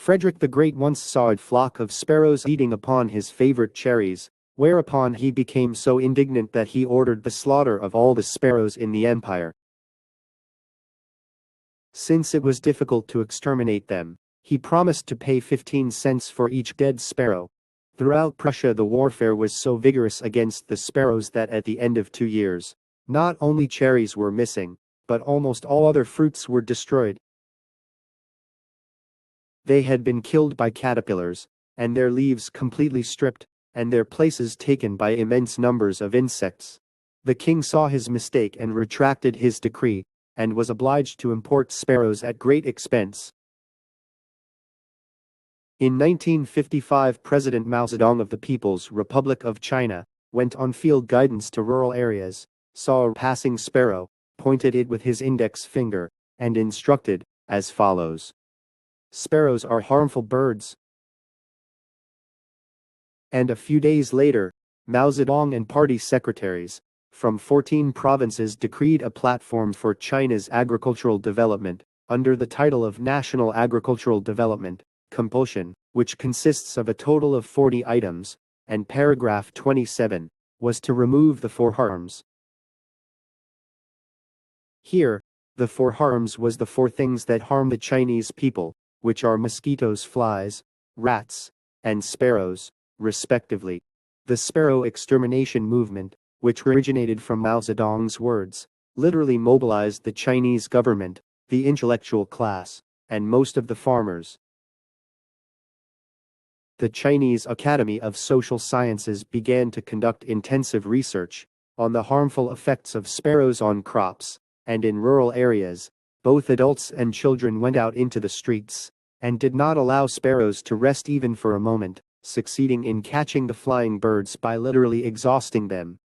Frederick the Great once saw a flock of sparrows eating upon his favorite cherries, whereupon he became so indignant that he ordered the slaughter of all the sparrows in the empire. Since it was difficult to exterminate them, he promised to pay 15 cents for each dead sparrow. Throughout Prussia, the warfare was so vigorous against the sparrows that at the end of 2 years, not only cherries were missing, but almost all other fruits were destroyed. They had been killed by caterpillars, and their leaves completely stripped, and their places taken by immense numbers of insects. The king saw his mistake and retracted his decree, and was obliged to import sparrows at great expense. In 1955, President Mao Zedong of the People's Republic of China went on field guidance to rural areas, saw a passing sparrow, pointed it with his index finger, and instructed, as follows: "Sparrows are harmful birds." And a few days later, Mao Zedong and party secretaries from 14 provinces decreed a platform for China's agricultural development, under the title of National Agricultural Development Compulsion, which consists of a total of 40 items, and paragraph 27 was to remove the 4 harms. Here, the 4 harms was the 4 things that harm the Chinese people, which are mosquitoes, flies, rats, and sparrows, respectively. The sparrow extermination movement, which originated from Mao Zedong's words, literally mobilized the Chinese government, the intellectual class, and most of the farmers. The Chinese Academy of Social Sciences began to conduct intensive research on the harmful effects of sparrows on crops, and in rural areas, both adults and children went out into the streets and did not allow sparrows to rest even for a moment, succeeding in catching the flying birds by literally exhausting them.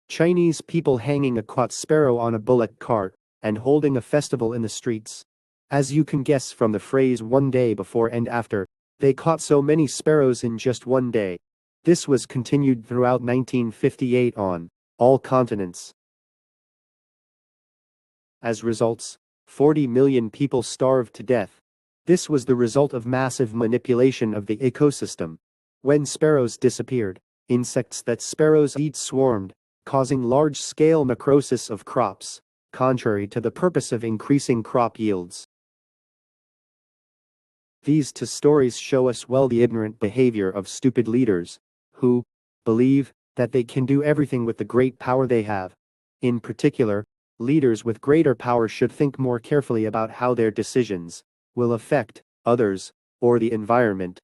Chinese people hanging a caught sparrow on a bullock cart and holding a festival in the streets. As you can guess from the phrase "one day before and after," they caught so many sparrows in just one day. This was continued throughout 1958 on all continents. As results, 40 million people starved to death. This was the result of massive manipulation of the ecosystem. When sparrows disappeared, insects that sparrows eat swarmed, causing large-scale necrosis of crops, contrary to the purpose of increasing crop yields. These 2 stories show us well the ignorant behavior of stupid leaders, who believe that they can do everything with the great power they have. In particular, leaders with greater power should think more carefully about how their decisions will affect others or the environment.